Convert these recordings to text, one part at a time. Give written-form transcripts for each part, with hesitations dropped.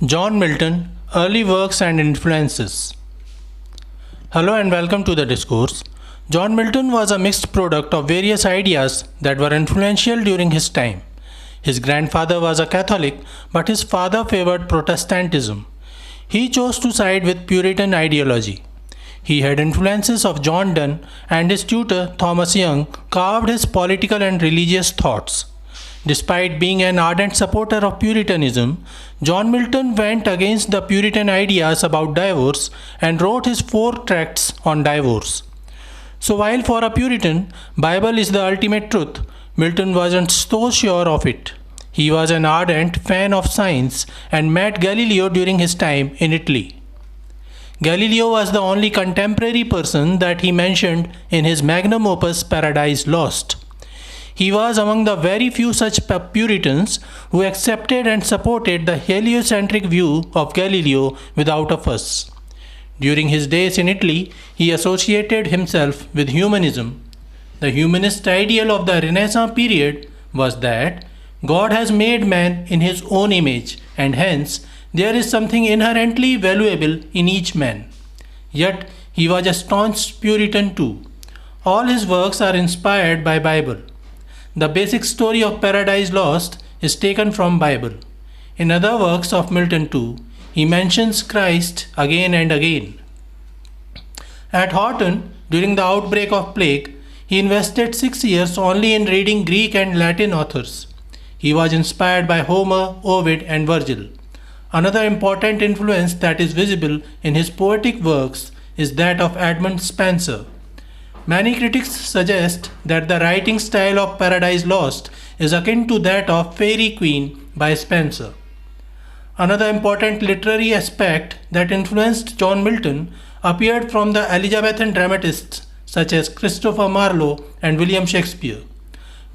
John Milton, Early Works and Influences. Hello and welcome to the discourse. John Milton was a mixed product of various ideas that were influential during his time. His grandfather was a Catholic, but his father favored Protestantism. He chose to side with Puritan ideology. He had influences of John Donne, and his tutor, Thomas Young, carved his political and religious thoughts. Despite being an ardent supporter of Puritanism, John Milton went against the Puritan ideas about divorce and wrote his 4 tracts on divorce. So while for a Puritan, Bible is the ultimate truth, Milton wasn't so sure of it. He was an ardent fan of science and met Galileo during his time in Italy. Galileo was the only contemporary person that he mentioned in his magnum opus Paradise Lost. He was among the very few such Puritans who accepted and supported the Heliocrantric view of Galileo without a fuss. During his days in Italy, he associated himself with humanism. The humanist ideal of the Renaissance period was that God has made man in his own image, and hence there is something inherently valuable in each man. Yet he was a staunch Puritan too. All his works are inspired by Bible. The basic story of Paradise Lost is taken from Bible. In other works of Milton too, he mentions Christ again and again. At Horton, during the outbreak of plague, he invested 6 years only in reading Greek and Latin authors. He was inspired by Homer, Ovid, and Virgil. Another important influence that is visible in his poetic works is that of Edmund Spenser. Many critics suggest that the writing style of Paradise Lost is akin to that of Fairy Queen by Spenser. Another important literary aspect that influenced John Milton appeared from the Elizabethan dramatists such as Christopher Marlowe and William Shakespeare.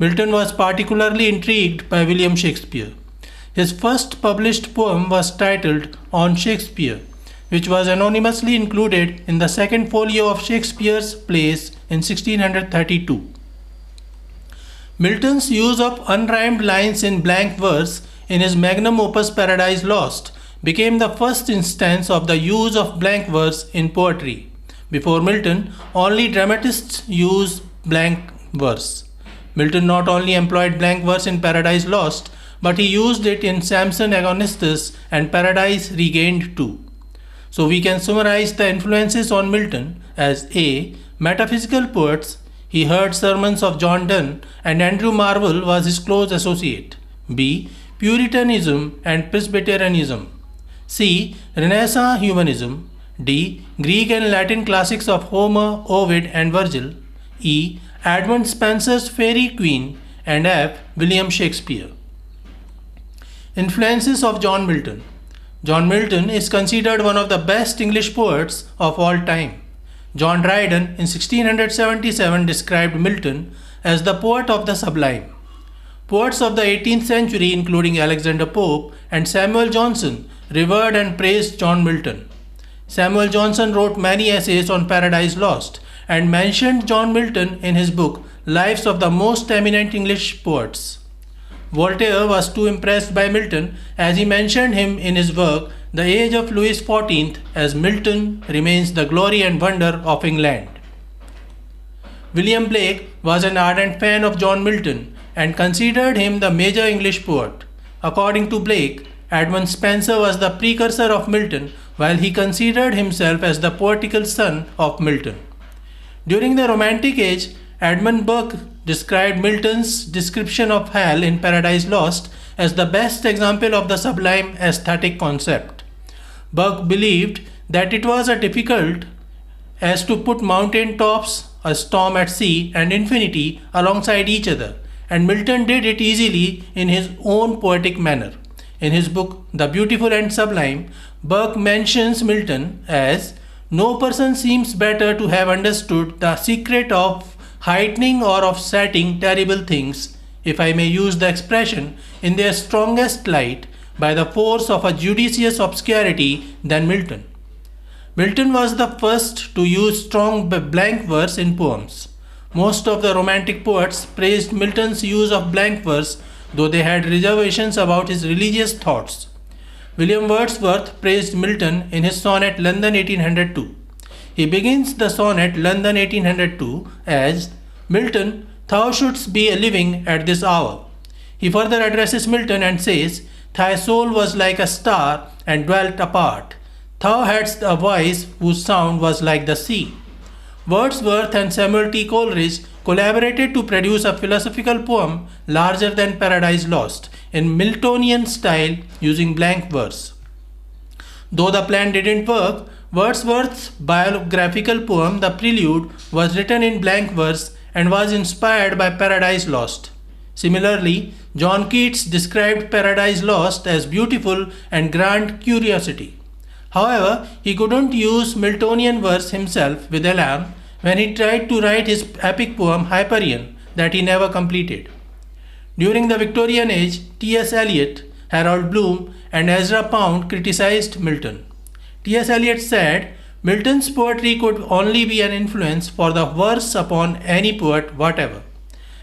Milton was particularly intrigued by William Shakespeare. His first published poem was titled On Shakespeare, which was anonymously included in the second folio of Shakespeare's plays in 1632. Milton's use of unrhymed lines in blank verse in his magnum opus Paradise Lost became the first instance of the use of blank verse in poetry. Before Milton, only dramatists used blank verse. Milton not only employed blank verse in Paradise Lost, but he used it in Samson Agonistus and Paradise Regained too. So we can summarize the influences on Milton as A. Metaphysical poets. He heard sermons of John Donne and Andrew Marvell was his close associate. B. Puritanism and Presbyterianism. C. Renaissance humanism. D. Greek and Latin classics of Homer, Ovid and Virgil. E. Edmund Spenser's Fairy Queen. And F. William Shakespeare. Influences of John Milton. John Milton is considered one of the best English poets of all time. John Dryden in 1677 described Milton as the poet of the sublime. Poets of the 18th century including Alexander Pope and Samuel Johnson revered and praised John Milton. Samuel Johnson wrote many essays on Paradise Lost and mentioned John Milton in his book Lives of the Most Eminent English Poets. Voltaire was too impressed by Milton as he mentioned him in his work The Age of Louis XIV as Milton remains the glory and wonder of England. William Blake was an ardent fan of John Milton and considered him the major English poet. According to Blake, Edmund Spenser was the precursor of Milton while he considered himself as the poetical son of Milton. During the Romantic Age, Edmund Burke described Milton's description of hell in Paradise Lost as the best example of the sublime aesthetic concept. Burke believed that it was as difficult as to put mountain tops, a storm at sea, and infinity alongside each other, and Milton did it easily in his own poetic manner. In his book The Beautiful and Sublime, Burke mentions Milton as no person seems better to have understood the secret of heightening or of setting terrible things, if I may use the expression, in their strongest light by the force of a judicious obscurity than Milton. Milton was the first to use strong blank verse in poems. Most of the Romantic poets praised Milton's use of blank verse, though they had reservations about his religious thoughts. William Wordsworth praised Milton in his sonnet London 1802. He begins the sonnet London 1802 as, "Milton, thou shouldst be living at this hour." He further addresses Milton and says, "Thy soul was like a star and dwelt apart. Thou hadst a voice whose sound was like the sea." Wordsworth and Samuel T. Coleridge collaborated to produce a philosophical poem larger than Paradise Lost in Miltonian style using blank verse. Though the plan didn't work, Wordsworth's biographical poem The Prelude was written in blank verse and was inspired by Paradise Lost. Similarly, John Keats described Paradise Lost as beautiful and grand curiosity. However, he couldn't use Miltonian verse himself with alarm when he tried to write his epic poem Hyperion that he never completed. During the Victorian age, T.S. Eliot, Harold Bloom, and Ezra Pound criticized Milton. T.S. Eliot said, "Milton's poetry could only be an influence for the worse upon any poet whatever,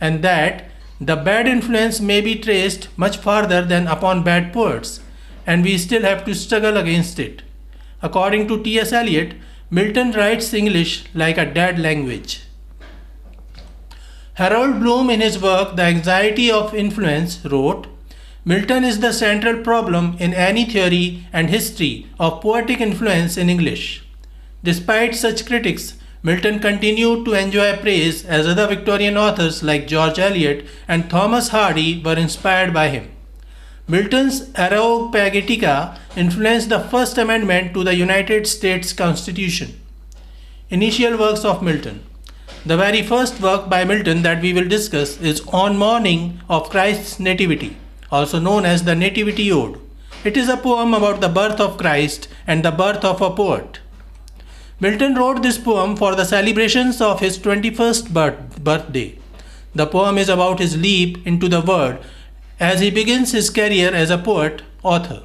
and that the bad influence may be traced much farther than upon bad poets, and we still have to struggle against it." According to T.S. Eliot, Milton writes English like a dead language. Harold Bloom, in his work The Anxiety of Influence, wrote, "Milton is the central problem in any theory and history of poetic influence in English." Despite such critics, Milton continued to enjoy praise as other Victorian authors like George Eliot and Thomas Hardy were inspired by him. Milton's Areopagitica influenced the First Amendment to the United States Constitution. Initial works of Milton. The very first work by Milton that we will discuss is On Morning of Christ's Nativity, also known as the Nativity Ode. It is a poem about the birth of Christ and the birth of a poet. Milton wrote this poem for the celebrations of his 21st birthday. The poem is about his leap into the world as he begins his career as a poet-author.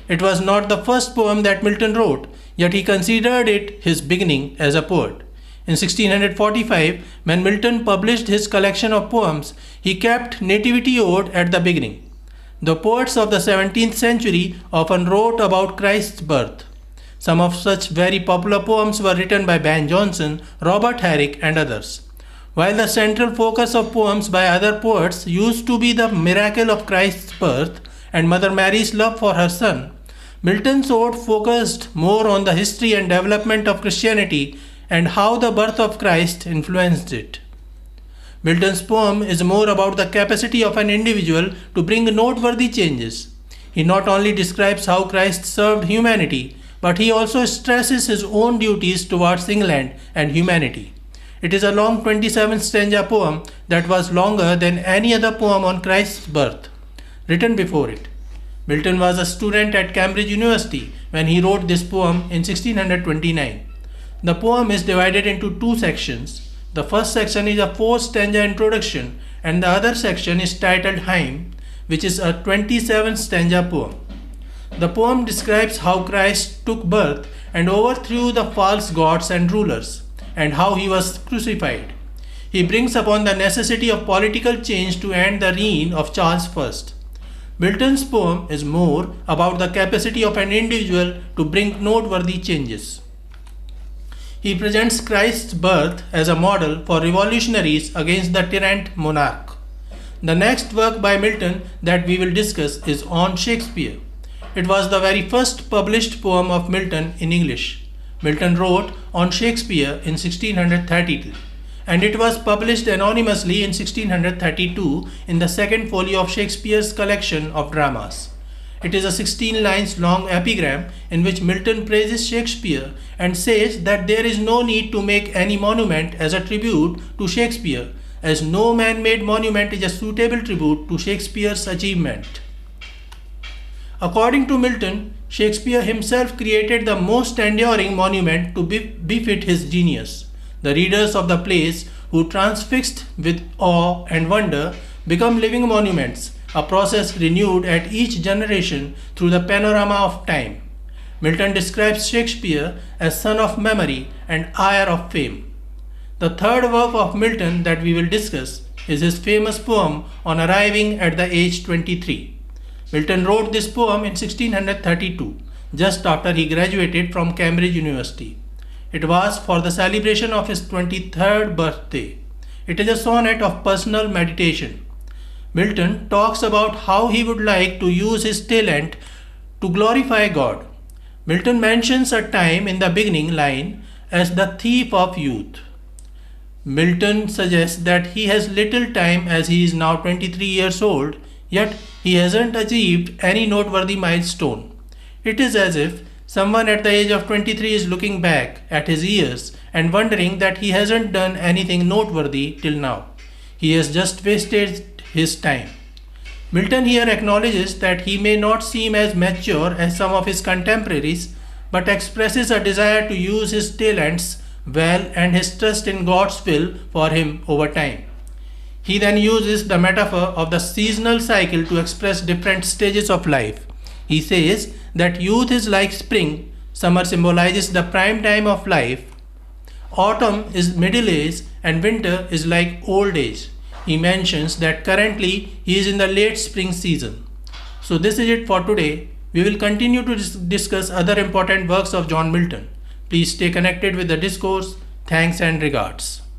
It was not the first poem that Milton wrote, yet he considered it his beginning as a poet. In 1645, when Milton published his collection of poems, he kept Nativity Ode at the beginning. The poets of the 17th century often wrote about Christ's birth. Some of such very popular poems were written by Ben Jonson, Robert Herrick, and others. While the central focus of poems by other poets used to be the miracle of Christ's birth and Mother Mary's love for her son, Milton's ode focused more on the history and development of Christianity and how the birth of Christ influenced it. Milton's poem is more about the capacity of an individual to bring noteworthy changes. He not only describes how Christ served humanity, but he also stresses his own duties towards England and humanity. It is a long 27-stanza poem that was longer than any other poem on Christ's birth written before it. Milton was a student at Cambridge University when he wrote this poem in 1629. The poem is divided into two sections. The first section is a 4-stanza introduction and the other section is titled Hymn, which is a 27-stanza poem. The poem describes how Christ took birth and overthrew the false gods and rulers, and how he was crucified. He brings upon the necessity of political change to end the reign of Charles I. Milton's poem is more about the capacity of an individual to bring noteworthy changes. He presents Christ's birth as a model for revolutionaries against the tyrant monarch. The next work by Milton that we will discuss is On Shakespeare. It was the very first published poem of Milton in English. Milton wrote On Shakespeare in 1632, and it was published anonymously in 1632 in the second folio of Shakespeare's collection of dramas. It is a 16 lines long epigram in which Milton praises Shakespeare and says that there is no need to make any monument as a tribute to Shakespeare, as no man-made monument is a suitable tribute to Shakespeare's achievement. According to Milton, Shakespeare himself created the most enduring monument to befit his genius. The readers of the plays, who transfixed with awe and wonder, become living monuments, a process renewed at each generation through the panorama of time. Milton describes Shakespeare as son of memory and heir of fame. The third work of Milton that we will discuss is his famous poem on arriving at the age 23. Milton wrote this poem in 1632, just after he graduated from Cambridge University. It was for the celebration of his 23rd birthday. It is a sonnet of personal meditation. Milton talks about how he would like to use his talent to glorify God. Milton mentions a time in the beginning line as the thief of youth. Milton suggests that he has little time as he is now 23 years old, yet he hasn't achieved any noteworthy milestone. It is as if someone at the age of 23 is looking back at his years and wondering that he hasn't done anything noteworthy till now. He has just wasted his time. Milton here acknowledges that he may not seem as mature as some of his contemporaries, but expresses a desire to use his talents well and his trust in God's will for him over time. He then uses the metaphor of the seasonal cycle to express different stages of life. He says that youth is like spring, summer symbolizes the prime time of life, autumn is middle age, and winter is like old age. He mentions that currently he is in the late spring season. So this is it for today. We will continue to discuss other important works of John Milton. Please stay connected with the discourse. Thanks and regards.